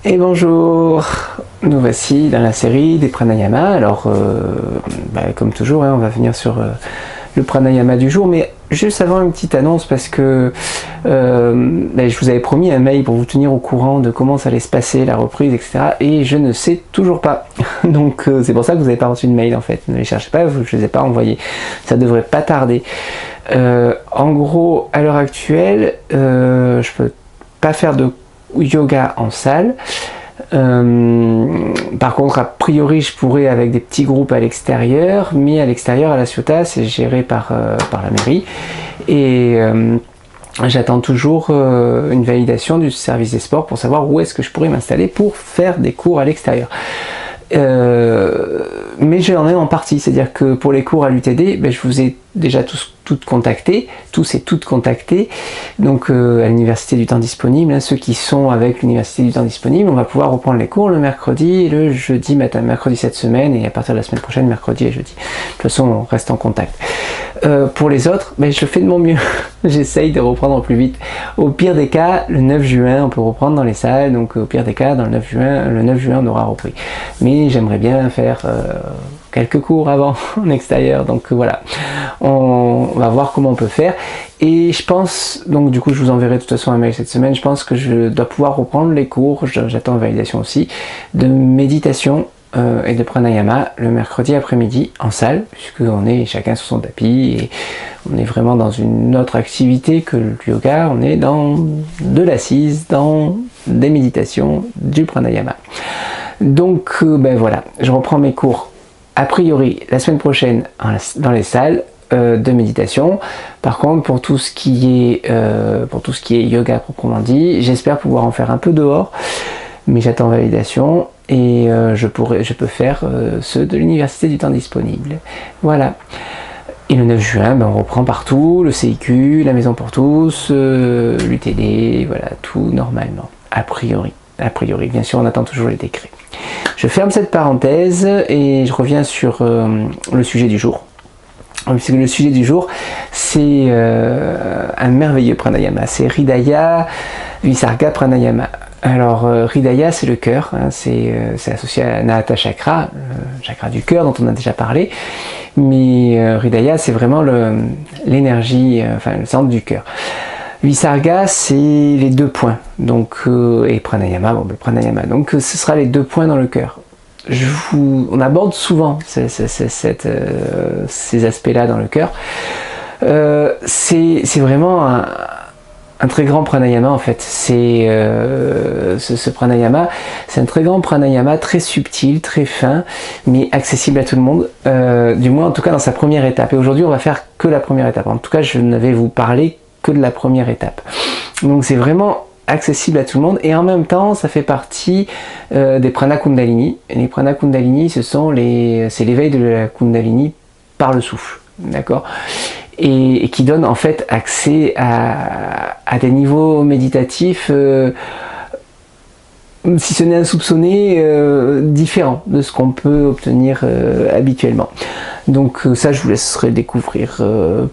Et bonjour, nous voici dans la série des pranayama. Alors, comme toujours, on va venir sur le pranayama du jour, mais juste avant une petite annonce parce que je vous avais promis un mail pour vous tenir au courant de comment ça allait se passer, la reprise, etc. Et je ne sais toujours pas. Donc c'est pour ça que vous n'avez pas reçu de mail en fait. Ne les cherchez pas, je ne les ai pas envoyés. Ça devrait pas tarder. En gros, à l'heure actuelle, je peux pas faire de yoga en salle. Par contre, a priori, je pourrais avec des petits groupes à l'extérieur, mais à l'extérieur, à la Ciotat, c'est géré par la mairie. Et j'attends toujours une validation du service des sports pour savoir où est-ce que je pourrais m'installer pour faire des cours à l'extérieur. Mais j'en ai en partie, c'est-à-dire que pour les cours à l'UTD, je vous ai déjà tous et toutes contactés, donc à l'université du temps disponible, ceux qui sont avec l'université du temps disponible, on va pouvoir reprendre les cours le mercredi et le jeudi matin, mercredi cette semaine et à partir de la semaine prochaine, mercredi et jeudi. De toute façon, on reste en contact. Pour les autres, je fais de mon mieux, j'essaye de reprendre au plus vite. Au pire des cas, le 9 juin, on peut reprendre dans les salles, donc au pire des cas, le 9 juin, on aura repris. Mais j'aimerais bien faire quelques cours avant en extérieur, donc voilà, on va voir comment on peut faire. Et je pense, donc du coup je vous enverrai de toute façon un mail cette semaine, je pense que je dois pouvoir reprendre les cours, j'attends validation aussi, de méditation et de pranayama le mercredi après-midi en salle, puisqu'on est chacun sur son tapis et on est vraiment dans une autre activité que le yoga, on est dans de l'assise, dans des méditations, du pranayama. Donc voilà, je reprends mes cours a priori la semaine prochaine dans les salles de méditation. Par contre, pour tout ce qui est yoga proprement dit, j'espère pouvoir en faire un peu dehors, mais j'attends validation et je peux faire ceux de l'université du temps disponible. Voilà. Et le 9 juin, on reprend partout, le CIQ, la maison pour tous, l'UTD, voilà, tout normalement, a priori. A priori, bien sûr, on attend toujours les décrets. Je ferme cette parenthèse et je reviens sur le sujet du jour. Puisque le sujet du jour, c'est un merveilleux pranayama, c'est Hridaya Visarga Pranayama. Alors Hridaya, c'est le cœur, c'est associé à Anahata Chakra, le chakra du cœur dont on a déjà parlé, mais Hridaya, c'est vraiment l'énergie, le centre du cœur. Visarga, c'est les deux points, donc et pranayama, pranayama, donc ce sera les deux points dans le cœur. On aborde souvent ces aspects-là dans le cœur. C'est vraiment un très grand pranayama en fait. C'est ce pranayama, c'est un très grand pranayama, très subtil, très fin, mais accessible à tout le monde. Du moins, en tout cas, dans sa première étape. Et aujourd'hui, on va faire que la première étape. En tout cas, je ne vais vous parler que de la première étape. Donc, c'est vraiment accessible à tout le monde et en même temps ça fait partie des prana kundalini. Et les prana kundalini, c'est l'éveil de la kundalini par le souffle, d'accord, et qui donne en fait accès à des niveaux méditatifs si ce n'est insoupçonné, différents de ce qu'on peut obtenir habituellement. Donc ça, je vous laisserai découvrir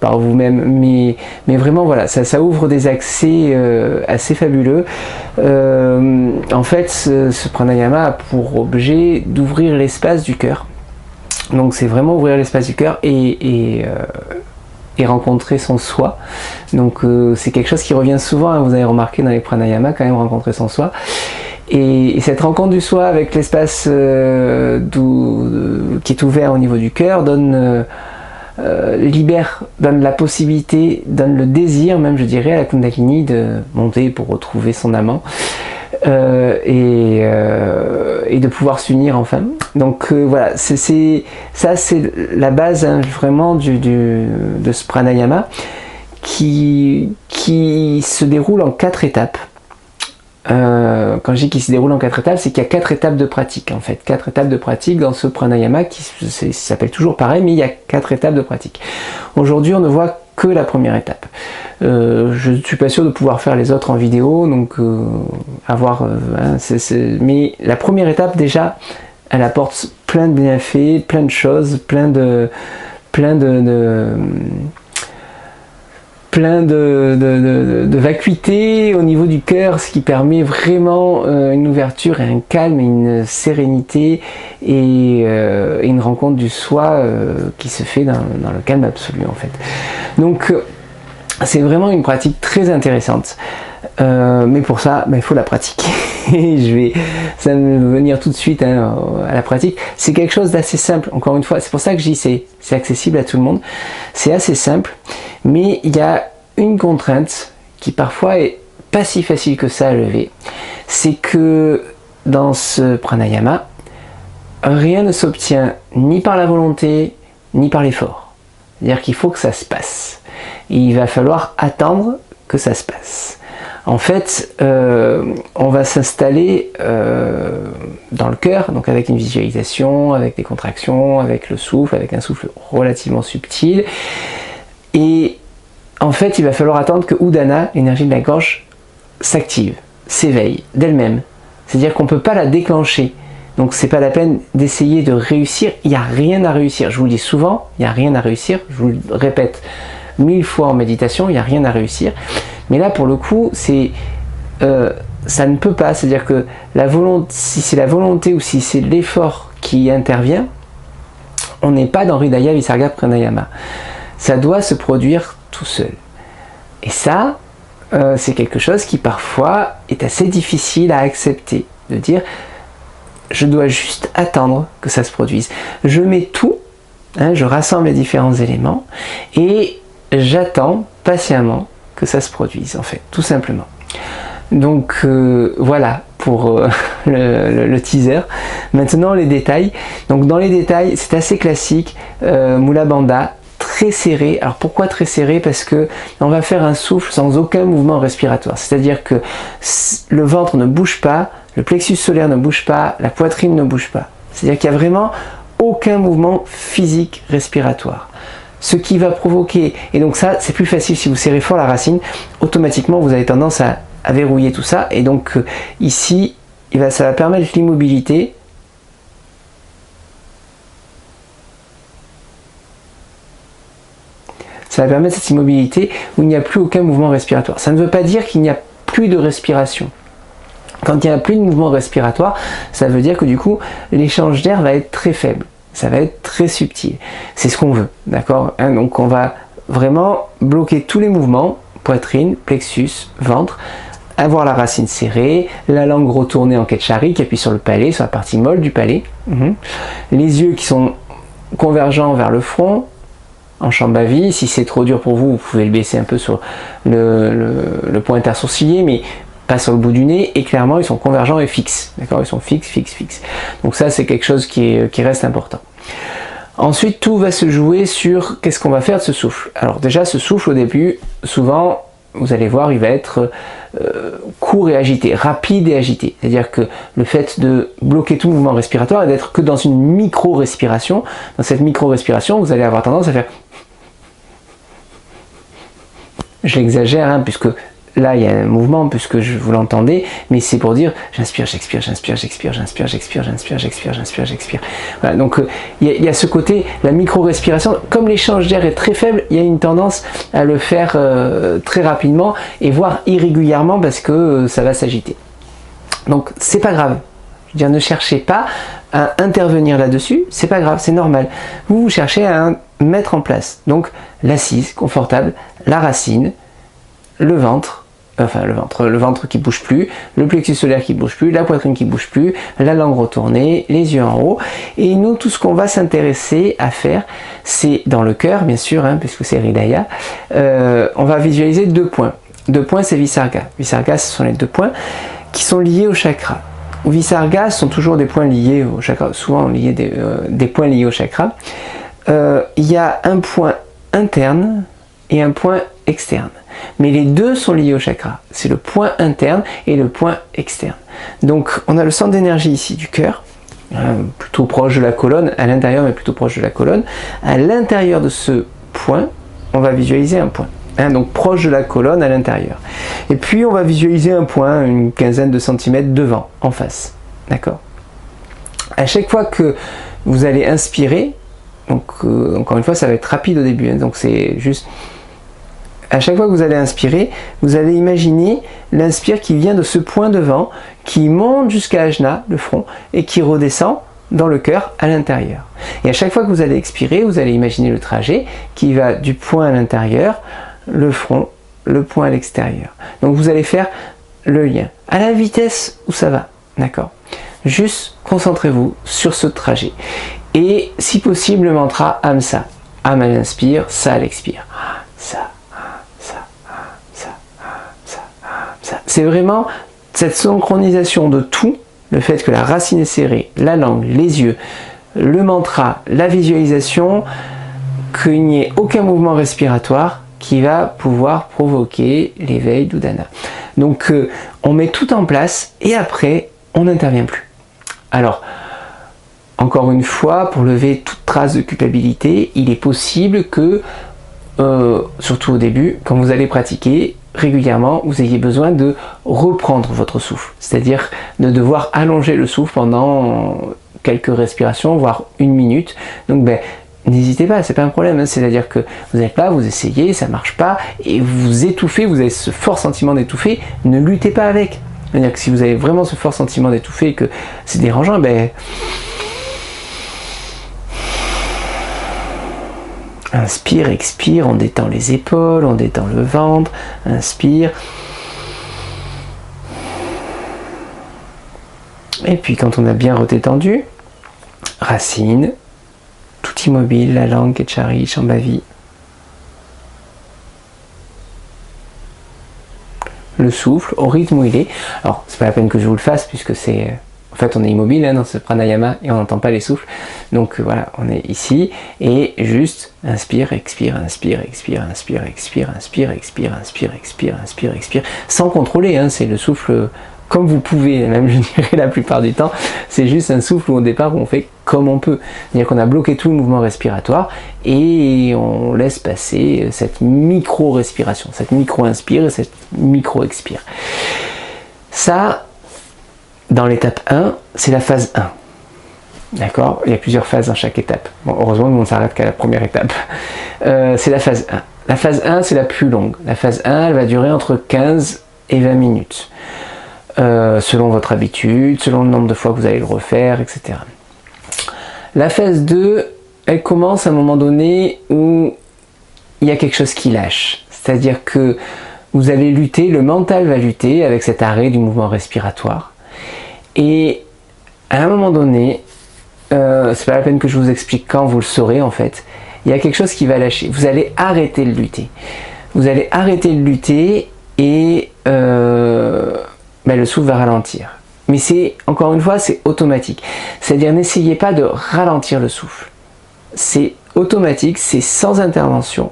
par vous-même, mais vraiment voilà, ça ouvre des accès assez fabuleux. En fait, ce pranayama a pour objet d'ouvrir l'espace du cœur. Donc c'est vraiment ouvrir l'espace du cœur et rencontrer son soi. Donc c'est quelque chose qui revient souvent, vous avez remarqué dans les pranayama, quand même rencontrer son soi. Et cette rencontre du soi avec l'espace qui est ouvert au niveau du cœur donne la possibilité, donne le désir même, je dirais, à la Kundalini de monter pour retrouver son amant et de pouvoir s'unir enfin. Donc voilà, c'est la base vraiment de ce pranayama qui se déroule en 4 étapes. Quand je dis qu'il se déroule en 4 étapes, c'est qu'il y a 4 étapes de pratique en fait. 4 étapes de pratique dans ce pranayama qui s'appelle toujours pareil, mais il y a 4 étapes de pratique. Aujourd'hui, on ne voit que la première étape. Je ne suis pas sûr de pouvoir faire les autres en vidéo, donc mais la première étape déjà, elle apporte plein de bienfaits, plein de choses, plein de plein de vacuité au niveau du cœur, ce qui permet vraiment une ouverture et un calme et une sérénité et une rencontre du soi qui se fait dans le calme absolu en fait. Donc c'est vraiment une pratique très intéressante. Mais pour ça, il faut la pratiquer. Ça va me venir tout de suite hein, à la pratique. C'est quelque chose d'assez simple, encore une fois, c'est pour ça que je dis c'est accessible à tout le monde. C'est assez simple, mais il y a une contrainte qui parfois est pas si facile que ça à lever. C'est que dans ce pranayama, rien ne s'obtient ni par la volonté, ni par l'effort. C'est-à-dire qu'il faut que ça se passe. Et il va falloir attendre que ça se passe. En fait, on va s'installer dans le cœur, donc avec une visualisation, avec des contractions, avec le souffle, avec un souffle relativement subtil. Et en fait, il va falloir attendre que Udana, l'énergie de la gorge, s'active, s'éveille d'elle-même. C'est-à-dire qu'on ne peut pas la déclencher. Donc c'est pas la peine d'essayer de réussir, il n'y a rien à réussir. Je vous le dis souvent, il n'y a rien à réussir, je vous le répète 1000 fois en méditation, il n'y a rien à réussir. Mais là, pour le coup, ça ne peut pas. C'est-à-dire que si c'est la volonté ou si c'est l'effort qui intervient, on n'est pas dans Hridaya Visarga Pranayama. Ça doit se produire tout seul. Et ça, c'est quelque chose qui parfois est assez difficile à accepter. De dire, je dois juste attendre que ça se produise. Je mets tout, hein, je rassemble les différents éléments et j'attends patiemment que ça se produise en fait, tout simplement. Donc voilà pour le teaser. Maintenant les détails. Donc dans les détails, c'est assez classique, Mula Bandha, très serré. Alors pourquoi très serré? Parce que on va faire un souffle sans aucun mouvement respiratoire. C'est-à-dire que le ventre ne bouge pas, le plexus solaire ne bouge pas, la poitrine ne bouge pas. C'est-à-dire qu'il n'y a vraiment aucun mouvement physique respiratoire. Ce qui va provoquer, et donc ça c'est plus facile si vous serrez fort la racine, automatiquement vous avez tendance à verrouiller tout ça, et donc ici ça va permettre l'immobilité. Ça va permettre cette immobilité où il n'y a plus aucun mouvement respiratoire. Ça ne veut pas dire qu'il n'y a plus de respiration. Quand il n'y a plus de mouvement respiratoire, ça veut dire que du coup l'échange d'air va être très faible. Ça va être très subtil. C'est ce qu'on veut, d'accord hein. Donc on va vraiment bloquer tous les mouvements, poitrine, plexus, ventre, avoir la racine serrée, la langue retournée en Ketchari qui appuie sur le palais, sur la partie molle du palais. Les yeux qui sont convergents vers le front, en Shambhavi. Si c'est trop dur pour vous, vous pouvez le baisser un peu sur le point intersourcilier, mais pas sur le bout du nez, et clairement ils sont convergents et fixes, d'accord, ils sont fixes. Donc ça c'est quelque chose qui reste important. Ensuite tout va se jouer sur qu'est-ce qu'on va faire de ce souffle. Alors déjà ce souffle au début, souvent vous allez voir, il va être court et agité, rapide et agité. C'est-à-dire que le fait de bloquer tout mouvement respiratoire et d'être que dans une micro-respiration, dans cette micro-respiration vous allez avoir tendance à faire... Je l'exagère hein, puisque là il y a un mouvement puisque vous l'entendez, mais c'est pour dire j'inspire, j'expire, j'inspire, j'expire, j'inspire, j'expire, j'inspire, j'expire, j'inspire, j'expire. Voilà, donc il y a ce côté, la micro-respiration, comme l'échange d'air est très faible, il y a une tendance à le faire très rapidement et voire irrégulièrement parce que ça va s'agiter. Donc c'est pas grave. Je veux dire, ne cherchez pas à intervenir là-dessus, c'est pas grave, c'est normal. Vous cherchez à mettre en place. Donc l'assise confortable, la racine, le ventre qui bouge plus, le plexus solaire qui bouge plus, la poitrine qui bouge plus, la langue retournée, les yeux en haut. Et nous, tout ce qu'on va s'intéresser à faire, c'est dans le cœur, bien sûr, hein, puisque c'est Hridaya, on va visualiser 2 points. 2 points, c'est Visarga. Visarga, ce sont les 2 points qui sont liés au chakra. Visarga sont toujours des points liés au chakra, souvent liés des points liés au chakra. Il y a un point interne et un point externe. Mais les deux sont liés au chakra. C'est le point interne et le point externe. Donc on a le centre d'énergie ici du cœur, plutôt proche de la colonne, à l'intérieur mais plutôt proche de la colonne. À l'intérieur de ce point, on va visualiser un point. Donc proche de la colonne à l'intérieur. Et puis on va visualiser un point, une quinzaine de centimètres devant, en face. D'accord ? À chaque fois que vous allez inspirer, donc encore une fois ça va être rapide au début, hein, donc c'est juste à chaque fois que vous allez inspirer, vous allez imaginer l'inspire qui vient de ce point devant, qui monte jusqu'à Ajna, le front, et qui redescend dans le cœur à l'intérieur. Et à chaque fois que vous allez expirer, vous allez imaginer le trajet qui va du point à l'intérieur, le front, le point à l'extérieur. Donc vous allez faire le lien à la vitesse où ça va, d'accord? Juste concentrez-vous sur ce trajet. Et si possible, le mantra Amsa. Am à l'inspire, Sa à l'expire. Ça, ça, ça, ça, ça. C'est vraiment cette synchronisation de tout, le fait que la racine est serrée, la langue, les yeux, le mantra, la visualisation, qu'il n'y ait aucun mouvement respiratoire qui va pouvoir provoquer l'éveil d'Udana. Donc on met tout en place et après on n'intervient plus. Alors, encore une fois, pour lever toute trace de culpabilité, il est possible que, surtout au début, quand vous allez pratiquer régulièrement, vous ayez besoin de reprendre votre souffle, c'est-à-dire de devoir allonger le souffle pendant quelques respirations, voire 1 minute. Donc n'hésitez pas, c'est pas un problème, hein. C'est-à-dire que vous êtes là, vous essayez, ça marche pas, et vous étouffez, vous avez ce fort sentiment d'étouffer, ne luttez pas avec. C'est-à-dire que si vous avez vraiment ce fort sentiment d'étouffer et que c'est dérangeant, inspire, expire, on détend les épaules, on détend le ventre, inspire. Et puis quand on a bien redétendu, racine, tout immobile, la langue, Ketchari, Shambhavi. Le souffle au rythme où il est. Alors, c'est pas la peine que je vous le fasse puisque c'est... En fait, on est immobile hein, dans ce pranayama et on n'entend pas les souffles. Donc voilà, on est ici et juste inspire, expire, inspire, expire, inspire, expire, inspire, expire, inspire, expire, inspire, expire, sans contrôler. Hein, c'est le souffle comme vous pouvez, même je dirais la plupart du temps. C'est juste un souffle où au départ on fait comme on peut. C'est-à-dire qu'on a bloqué tout le mouvement respiratoire et on laisse passer cette micro-respiration, cette micro-inspire et cette micro-expire. Ça, dans l'étape 1, c'est la phase 1. D'accord? Il y a plusieurs phases dans chaque étape. Bon, heureusement, on ne s'arrête qu'à la première étape. C'est la phase 1. La phase 1, c'est la plus longue. La phase 1, elle va durer entre 15 et 20 minutes. Selon votre habitude, selon le nombre de fois que vous allez le refaire, etc. La phase 2, elle commence à un moment donné où il y a quelque chose qui lâche. C'est-à-dire que vous allez lutter, le mental va lutter avec cet arrêt du mouvement respiratoire. Et à un moment donné, c'est pas la peine que je vous explique quand, vous le saurez en fait, il y a quelque chose qui va lâcher. Vous allez arrêter de lutter. Vous allez arrêter de lutter et le souffle va ralentir. Mais c'est, encore une fois, c'est automatique. C'est-à-dire, n'essayez pas de ralentir le souffle. C'est automatique, c'est sans intervention.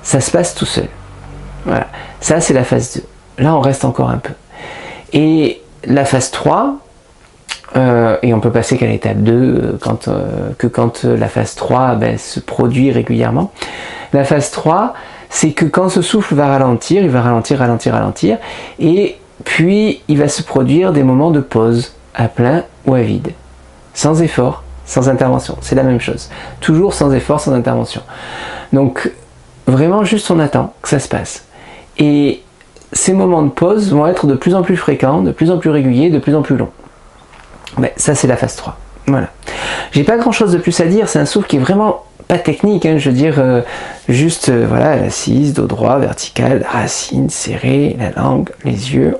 Ça se passe tout seul. Voilà. Ça, c'est la phase 2. Là, on reste encore un peu. Et la phase 3, et on peut passer qu'à l'étape 2 quand la phase 3 se produit régulièrement. La phase 3, c'est que quand ce souffle va ralentir, il va ralentir, ralentir, ralentir, et puis il va se produire des moments de pause, à plein ou à vide, sans effort, sans intervention. C'est la même chose. Toujours sans effort, sans intervention. Donc, vraiment, juste on attend que ça se passe. Et ces moments de pause vont être de plus en plus fréquents, de plus en plus réguliers, de plus en plus longs. Mais ça, c'est la phase 3. Voilà. J'ai pas grand chose de plus à dire, c'est un souffle qui est vraiment pas technique, hein, je veux dire, juste, voilà, l'assise, dos droit, vertical, racine, serrée, la langue, les yeux.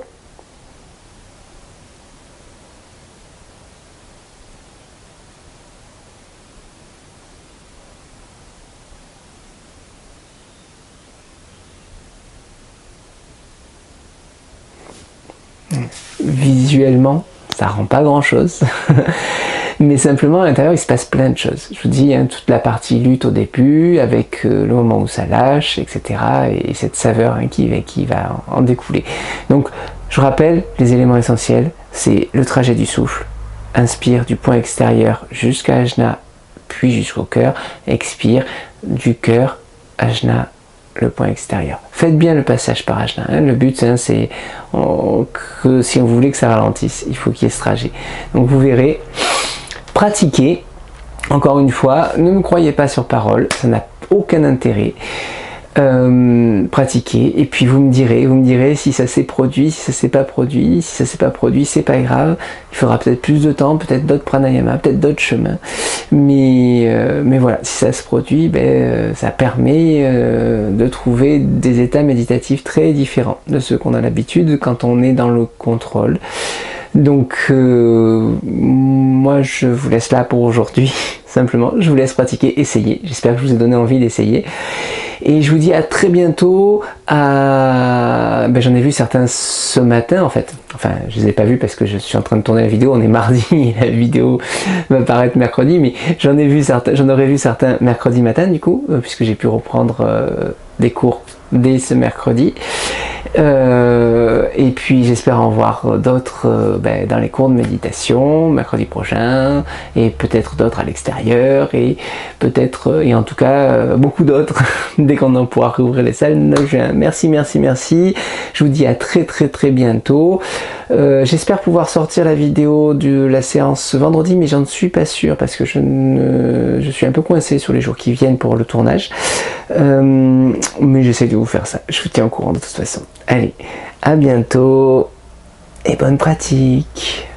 Visuellement, ça rend pas grand chose, mais simplement à l'intérieur il se passe plein de choses. Je vous dis, hein, toute la partie lutte au début, avec le moment où ça lâche, etc. et cette saveur hein, qui va en découler. Donc je rappelle les éléments essentiels, c'est le trajet du souffle, inspire du point extérieur jusqu'à Ajna, puis jusqu'au cœur, expire du cœur, Ajna, le point extérieur. Faites bien le passage par Ajna. Hein. Le but, hein, c'est que si on voulait que ça ralentisse, il faut qu'il y ait ce trajet. Donc vous verrez, pratiquez. Encore une fois, ne me croyez pas sur parole, ça n'a aucun intérêt. Pratiquez et puis vous me direz si ça s'est produit, si ça s'est pas produit. Si ça s'est pas produit, c'est pas grave, il faudra peut-être plus de temps, peut-être d'autres pranayama, peut-être d'autres chemins, mais voilà, si ça se produit, ça permet de trouver des états méditatifs très différents de ceux qu'on a l'habitude quand on est dans le contrôle. Donc moi je vous laisse là pour aujourd'hui, simplement, je vous laisse pratiquer, essayer, j'espère que je vous ai donné envie d'essayer. Et je vous dis à très bientôt. J'en ai vu certains ce matin en fait. Enfin, je les ai pas vus parce que je suis en train de tourner la vidéo. On est mardi et la vidéo va paraître mercredi. Mais j'en aurais vu certains mercredi matin du coup, puisque j'ai pu reprendre des cours dès ce mercredi. Et puis j'espère en voir d'autres dans les cours de méditation mercredi prochain, et peut-être d'autres à l'extérieur, et peut-être, et en tout cas beaucoup d'autres dès qu'on en pourra rouvrir les salles le 9 juin. Merci, merci, merci. Je vous dis à très très très bientôt. J'espère pouvoir sortir la vidéo de la séance ce vendredi, mais j'en suis pas sûr parce que je suis un peu coincé sur les jours qui viennent pour le tournage. Mais j'essaie de vous faire ça. Je vous tiens au courant de toute façon. Allez, à bientôt et bonne pratique.